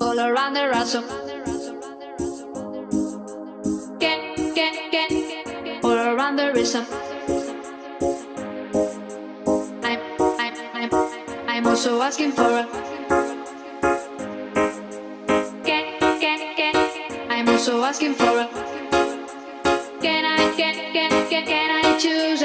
all around the ransom. All around the rhythm. I'm also asking for a. I'm also asking for a. Can I choose